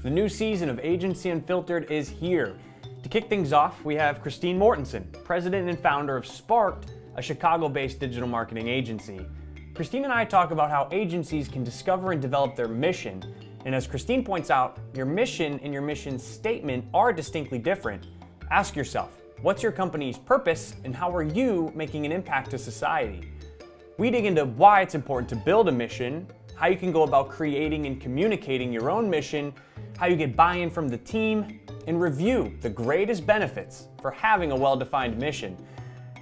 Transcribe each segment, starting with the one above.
The new season of Agency Unfiltered is here. To kick things off, we have Christine Mortensen, president and founder of Sparked, a Chicago-based digital marketing agency. Christine and I talk about how agencies can discover and develop their mission. And as Christine points out, your mission and your mission statement are distinctly different. Ask yourself, what's your company's purpose and how are you making an impact to society? We dig into why it's important to build a mission, how you can go about creating and communicating your own mission, how you get buy-in from the team, and review the greatest benefits for having a well-defined mission.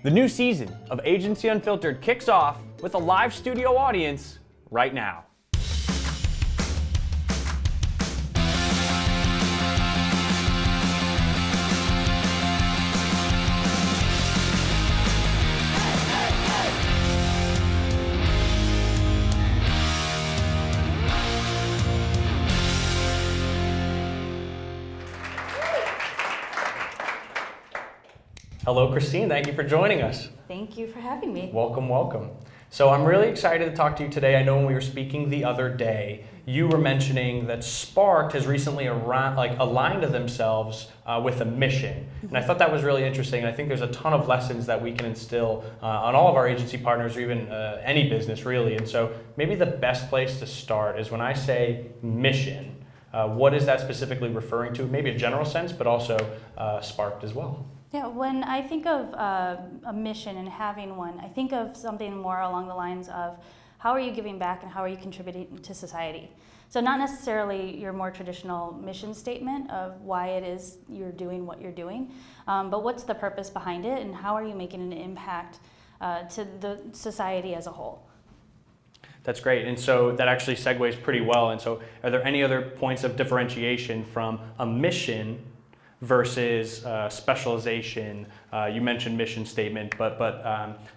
The new season of Agency Unfiltered kicks off with a live studio audience right now. Hello, Christine. Thank you for joining us. Thank you for having me. Welcome, welcome. So I'm really excited to talk to you today. I know when we were speaking the other day, you were mentioning that Sparked has recently aligned themselves with a mission. And I thought that was really interesting. And I think there's a ton of lessons that we can instill on all of our agency partners or even any business really. And so maybe the best place to start is when I say mission, what is that specifically referring to? Maybe a general sense, but also Sparked as well. Yeah, when I think of a mission and having one, I think of something more along the lines of how are you giving back and how are you contributing to society? So not necessarily your more traditional mission statement of why it is you're doing what you're doing, but what's the purpose behind it and how are you making an impact to the society as a whole? That's great. And so that actually segues pretty well. And so are there any other points of differentiation from a mission versus specialization? You mentioned mission statement, but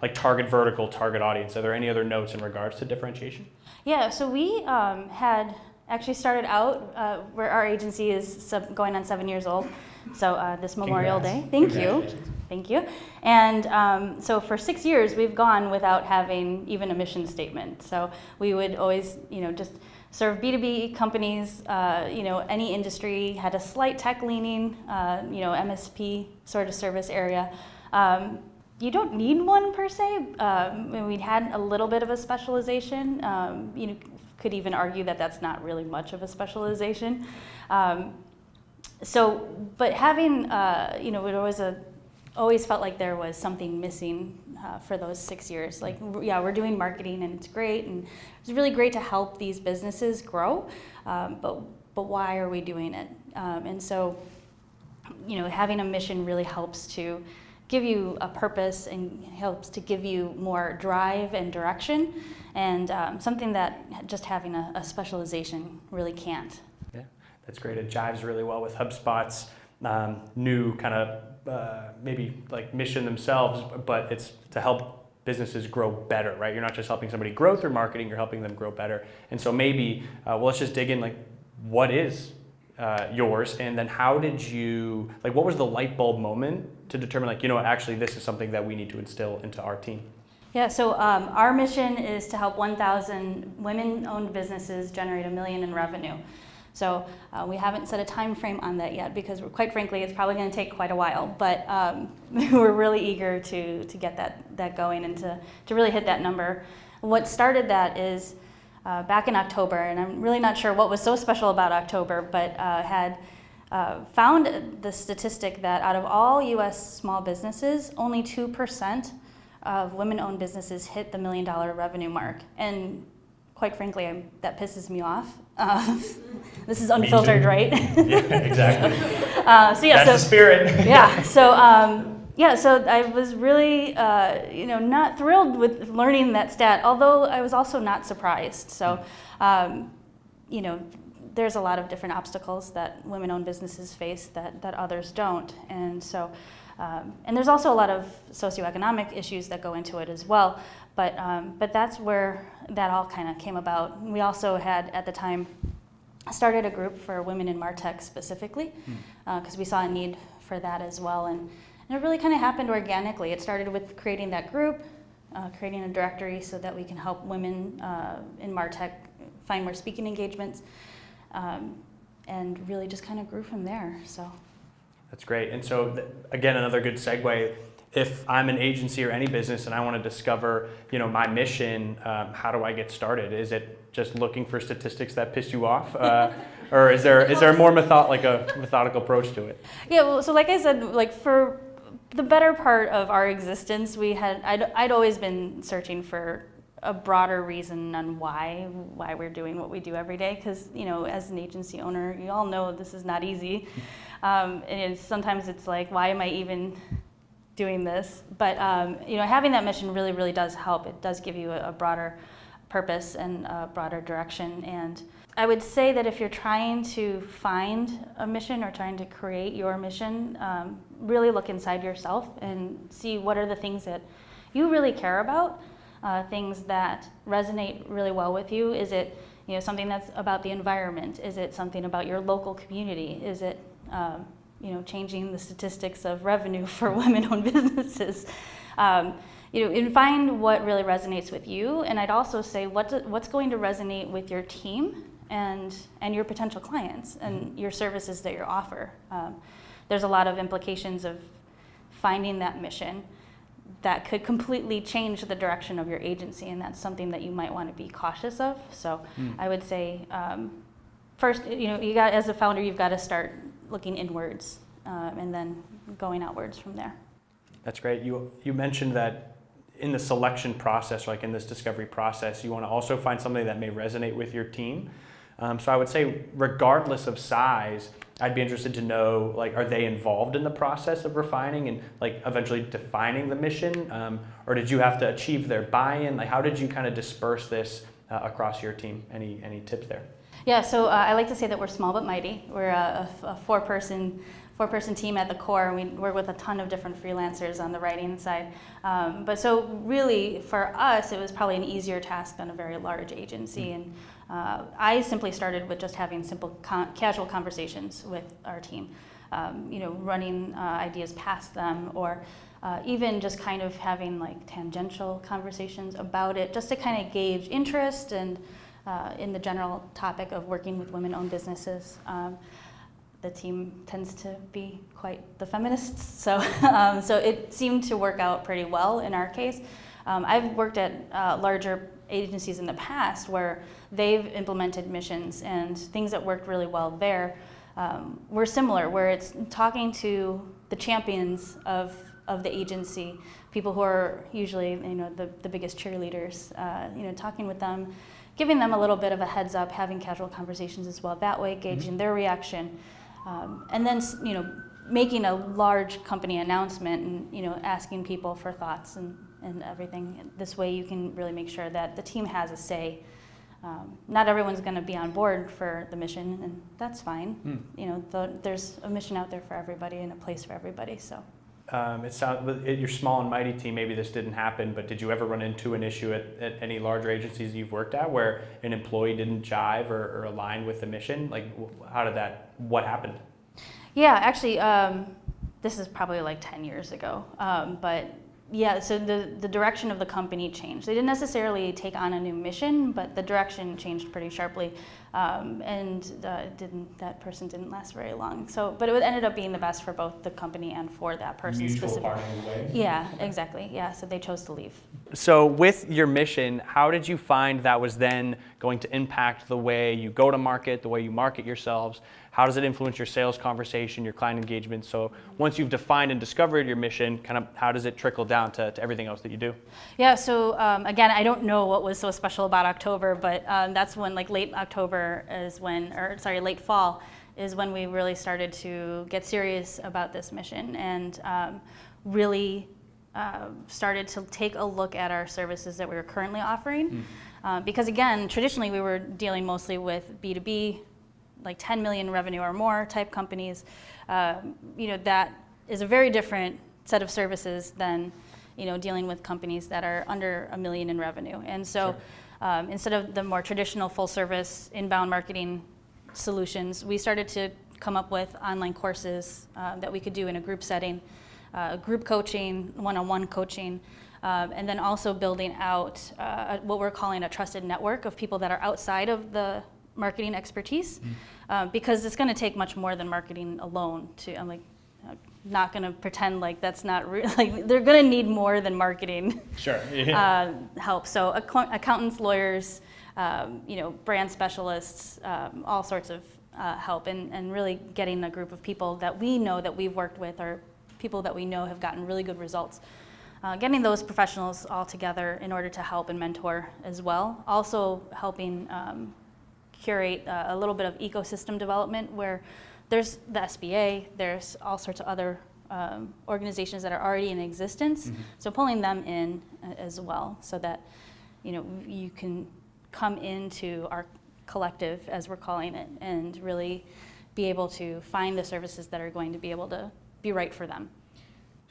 like target vertical, target audience. Are there any other notes in regards to differentiation? Yeah, so we had actually started out where our agency is going on 7 years old. So this Memorial Day, thank you. And so for 6 years we've gone without having even a mission statement. So we would always, just serve B2B companies, any industry, had a slight tech leaning, MSP sort of service area. You don't need one per se. We'd had a little bit of a specialization. You could even argue that that's not really much of a specialization. But having, it always felt like there was something missing for those 6 years. Like, yeah, we're doing marketing and it's great, and it's really great to help these businesses grow, but why are we doing it? And so, having a mission really helps to give you a purpose and helps to give you more drive and direction, and something that just having a specialization really can't. Yeah, that's great. It jives really well with HubSpot's new kind of maybe like mission themselves, but it's to help businesses grow better, right? You're not just helping somebody grow through marketing, you're helping them grow better. And so maybe, let's just dig in, like, what is yours? And then how did you, what was the light bulb moment to determine, actually this is something that we need to instill into our team? Yeah, so our mission is to help 1,000 women-owned businesses generate $1 million in revenue. So we haven't set a time frame on that yet because, quite frankly, it's probably going to take quite a while. But we're really eager to get that going and to really hit that number. What started that is back in October, and I'm really not sure what was so special about October, but had found the statistic that out of all U.S. small businesses, only 2% of women-owned businesses hit the $1 million revenue mark. And quite frankly, that pisses me off. This is unfiltered, right? Yeah, exactly. That's the spirit. Yeah. So I was really, not thrilled with learning that stat. Although I was also not surprised. So, there's a lot of different obstacles that women-owned businesses face that others don't, and so. And there's also a lot of socioeconomic issues that go into it as well, but that's where that all kind of came about. We also had, at the time, started a group for women in MarTech specifically, because we saw a need for that as well, and it really kind of happened organically. It started with creating that group, creating a directory so that we can help women in MarTech find more speaking engagements. and really just kind of grew from there. So that's great. And so again, another good segue. If I'm an agency or any business and I want to discover, my mission, how do I get started? Is it just looking for statistics that piss you off, or is there a more methodical approach to it? Yeah. Well, so like I said, like for the better part of our existence, I'd always been searching for a broader reason on why we're doing what we do every day. Because as an agency owner, you all know this is not easy, and sometimes it's like, why am I even doing this? But having that mission really, really does help. It does give you a broader purpose and a broader direction. And I would say that if you're trying to find a mission or trying to create your mission, really look inside yourself and see what are the things that you really care about, things that resonate really well with you. Is it something that's about the environment? Is it something about your local community? Is it changing the statistics of revenue for women-owned businesses? And find what really resonates with you. And I'd also say what's going to resonate with your team and your potential clients and your services that you offer. There's a lot of implications of finding that mission that could completely change the direction of your agency, and that's something that you might want to be cautious of. So I would say first, as a founder, you've got to start looking inwards and then going outwards from there. That's great. You mentioned that in the selection process, like in this discovery process, you want to also find something that may resonate with your team. So I would say, regardless of size, I'd be interested to know, are they involved in the process of refining and eventually defining the mission? Or did you have to achieve their buy-in? How did you kind of disperse this across your team? Any tips there? Yeah, so I like to say that we're small but mighty. We're a four-person team at the core, and we work with a ton of different freelancers on the writing side. But so really, for us, it was probably an easier task than a very large agency. And I simply started with just having simple, casual conversations with our team, running ideas past them, or even just kind of having tangential conversations about it, just to kind of gauge interest and in the general topic of working with women-owned businesses. The team tends to be quite the feminists, so it seemed to work out pretty well in our case. I've worked at larger agencies in the past where they've implemented missions, and things that worked really well there were similar, where it's talking to the champions of the agency, people who are usually the biggest cheerleaders, talking with them, giving them a little bit of a heads up, having casual conversations as well that way, gauging their reaction. And then, making a large company announcement and, asking people for thoughts and everything. This way you can really make sure that the team has a say. Not everyone's going to be on board for the mission, and that's fine. There's a mission out there for everybody and a place for everybody, so. It sounds, with your small and mighty team, maybe this didn't happen, but did you ever run into an issue at any larger agencies you've worked at where an employee didn't jive or align with the mission? What happened? Yeah, actually, this is probably 10 years ago, but yeah, so the direction of the company changed. They didn't necessarily take on a new mission, but the direction changed pretty sharply, and that person didn't last very long. So, but it ended up being the best for both the company and for that person specifically. Mutual parting ways. Yeah, exactly. Yeah, so they chose to leave. So with your mission, how did you find that was then going to impact the way you go to market, the way you market yourselves? How does it influence your sales conversation, your client engagement? So once you've defined and discovered your mission, kind of how does it trickle down to everything else that you do? Yeah, so again, I don't know what was so special about October, but that's when late October is when, late fall is when we really started to get serious about this mission and really started to take a look at our services that we were currently offering. Because again, traditionally we were dealing mostly with B2B, 10 million revenue or more type companies. That is a very different set of services than dealing with companies that are under $1 million in revenue. And so instead of the more traditional full service inbound marketing solutions, we started to come up with online courses that we could do in a group setting, group coaching, one-on-one coaching, and then also building out what we're calling a trusted network of people that are outside of the marketing expertise, because it's going to take much more than marketing alone. I'm like, not going to pretend like that's not like they're going to need more than marketing. Sure. Help. So accountants, lawyers, brand specialists, all sorts of help, and really getting a group of people that we know that we've worked with, or people that we know have gotten really good results. Getting those professionals all together in order to help and mentor as well. Also helping curate a little bit of ecosystem development, where there's the SBA, there's all sorts of other organizations that are already in existence. So pulling them in as well, so that you can come into our collective, as we're calling it, and really be able to find the services that are going to be able to be right for them.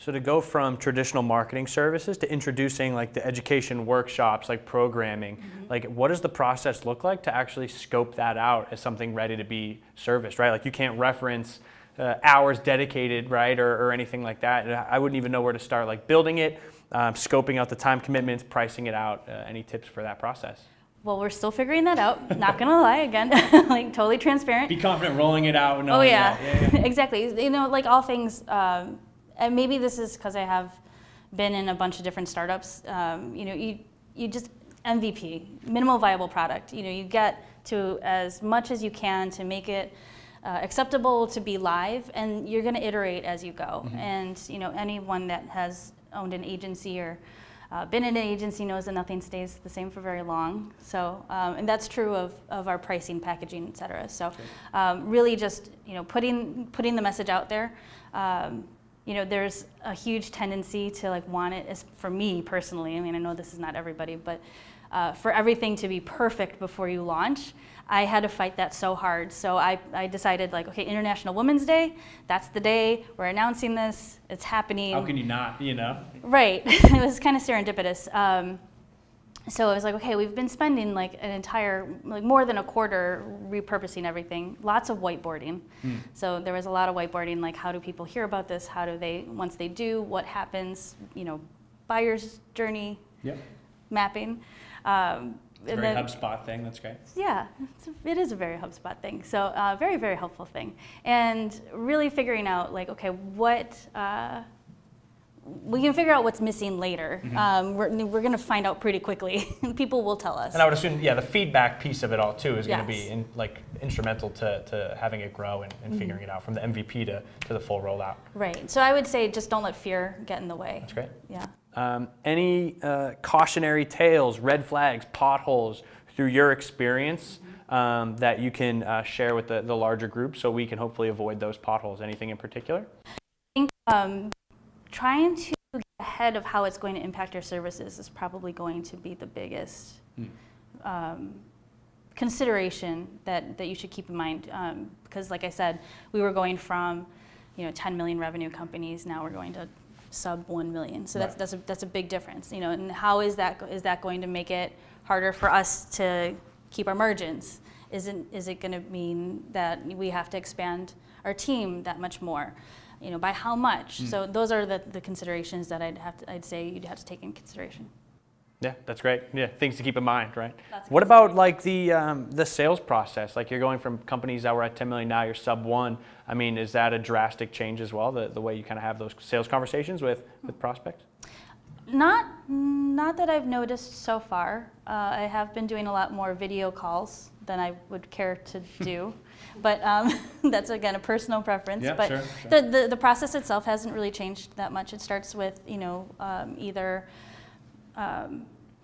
So to go from traditional marketing services to introducing like the education workshops, like programming, like what does the process look like to actually scope that out as something ready to be serviced, right? Like you can't reference hours dedicated, right, or anything like that. I wouldn't even know where to start, like building it, scoping out the time commitments, pricing it out. Any tips for that process? Well, we're still figuring that out. Not gonna lie, again, like totally transparent. Be confident rolling it out. Oh yeah, exactly. Like all things. And maybe this is because I have been in a bunch of different startups. You just MVP, minimal viable product. You get to as much as you can to make it acceptable to be live, and you're going to iterate as you go. And anyone that has owned an agency or been in an agency knows that nothing stays the same for very long. So, and that's true of our pricing, packaging, et cetera. So, really just putting the message out there. There's a huge tendency to like want it, as for me personally, I mean, I know this is not everybody, but for everything to be perfect before you launch. I had to fight that so hard. So I decided like, okay, International Women's Day, that's the day, we're announcing this, it's happening. How can you not, Right, it was kind of serendipitous. So I was like, okay, we've been spending like an entire, like more than a quarter repurposing everything, lots of whiteboarding. So there was a lot of whiteboarding, like how do people hear about this? How do they, once they do, what happens? Buyer's journey mapping. It's a very HubSpot thing, that's great. Yeah, it is a very HubSpot thing. So very, very helpful thing. And really figuring out like, okay, we can figure out what's missing later. We're going to find out pretty quickly. People will tell us. And I would assume, the feedback piece of it all too is going to be instrumental to having it grow and figuring it out from the MVP to the full rollout. Right. So I would say just don't let fear get in the way. That's great. Yeah. Any cautionary tales, red flags, potholes through your experience that you can share with the larger group so we can hopefully avoid those potholes? Anything in particular? I think trying to get ahead of how it's going to impact your services is probably going to be the biggest consideration that you should keep in mind. Because like I said, we were going from 10 million revenue companies, now we're going to sub 1 million. So that's a big difference. And how is that going to make it harder for us to keep our margins? Is it going to mean that we have to expand our team that much more? By how much? So those are the considerations that I'd say you'd have to take in consideration. Yeah, that's great. Yeah, things to keep in mind, right? What about like the sales process? Like you're going from companies that were at 10 million, now you're sub 1. I mean, is that a drastic change as well? The way you kind of have those sales conversations with prospects? Not that I've noticed so far. I have been doing a lot more video calls than I would care to do. But that's, again, a personal preference. Yeah, but sure. The process itself hasn't really changed that much. It starts with, either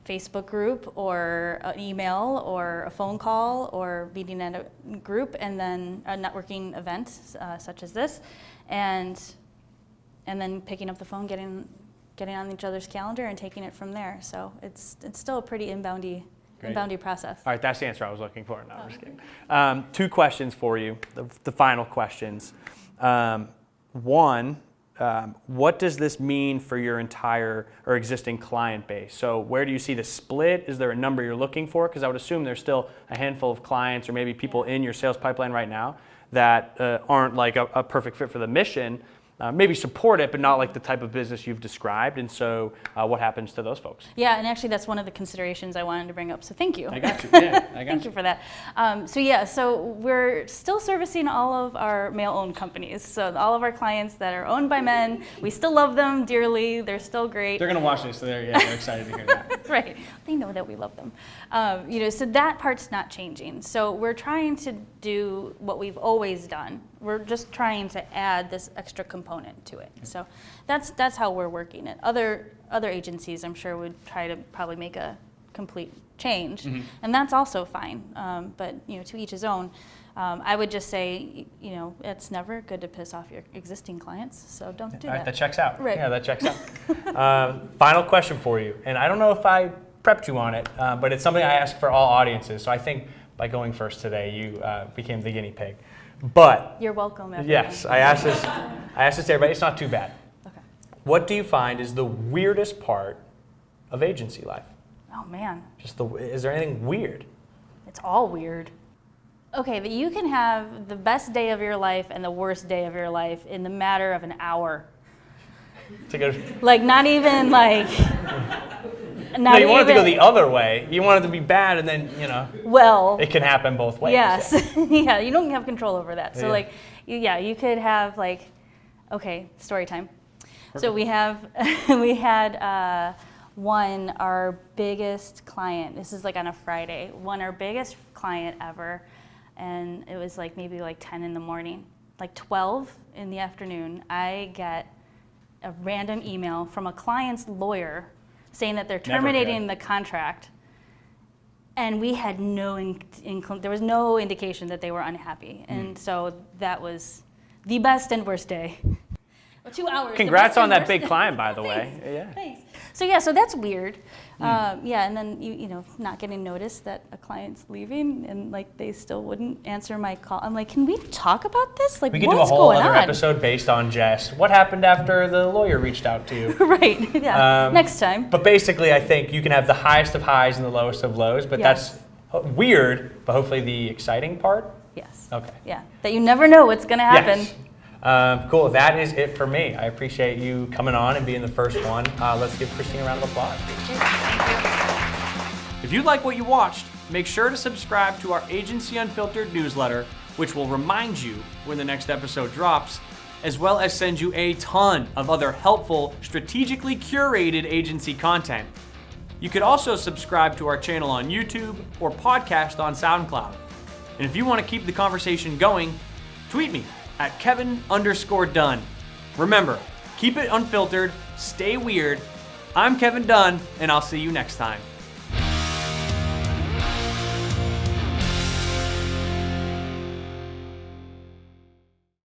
Facebook group or an email or a phone call or meeting at a group, and then a networking event such as this, and then picking up the phone, getting on each other's calendar and taking it from there. So it's still a pretty inboundy process. All right, that's the answer I was looking for. No, I'm just kidding. 2 questions for you, the final questions. One, what does this mean for your entire or existing client base? So where do you see the split? Is there a number you're looking for? Because I would assume there's still a handful of clients or maybe people in your sales pipeline right now that aren't like a perfect fit for the mission. maybe support it, but not like the type of business you've described. And so what happens to those folks? Yeah, and actually that's one of the considerations I wanted to bring up, so thank you. I got you, yeah, I got Thank you for that. So we're still servicing all of our male-owned companies. So all of our clients that are owned by men, we still love them dearly, they're still great. They're going to watch this, so they're excited to hear that. Right, they know that we love them. So that part's not changing. So we're trying to do what we've always done. We're just trying to add this extra component to it. So that's how we're working it. Other agencies, I'm sure, would try to probably make a complete change, and that's also fine. But to each his own. I would just say, it's never good to piss off your existing clients, so don't do that. That checks out. Right. Yeah, that checks out. Final question for you, and I don't know if I prepped you on it, but it's something I ask for all audiences. So I think by going first today, you became the guinea pig. But you're welcome. Everyone. Yes, I asked this to everybody. It's not too bad. Okay. What do you find is the weirdest part of agency life? Oh man. Is there anything weird? It's all weird. Okay, that you can have the best day of your life and the worst day of your life in the matter of an hour. Like not even like. No, you want it to go the other way. You want it to be bad, and then Well. it can happen both ways. Yes. Yeah, you don't have control over that. So Yeah. you could have okay, story time. So we had our biggest client. This is on a Friday. Our biggest client ever. And it was maybe 10 in the morning, 12 in the afternoon. I get a random email from a client's lawyer saying that they're terminating the contract. And we had there was no indication that they were unhappy. And so that was the best and worst day. 2 hours. Congrats on that big client, by the way. Yeah. Thanks. So that's weird. And then you not getting noticed that a client's leaving and they still wouldn't answer my call. I'm like, can we talk about this? We could do a whole other episode based on just what happened after the lawyer reached out to you. Right. Yeah. Next time. But basically, I think you can have the highest of highs and the lowest of lows. But that's weird. But hopefully, the exciting part. Yes. Okay. Yeah. That you never know what's going to happen. Yes. Cool. That is it for me. I appreciate you coming on and being the first one. Let's give Christine a round of applause. If you like what you watched, make sure to subscribe to our Agency Unfiltered newsletter, which will remind you when the next episode drops, as well as send you a ton of other helpful, strategically curated agency content. You could also subscribe to our channel on YouTube or podcast on SoundCloud. And if you want to keep the conversation going, tweet me at Kevin_Dunn. Remember, keep it unfiltered, stay weird. I'm Kevin Dunn, and I'll see you next time.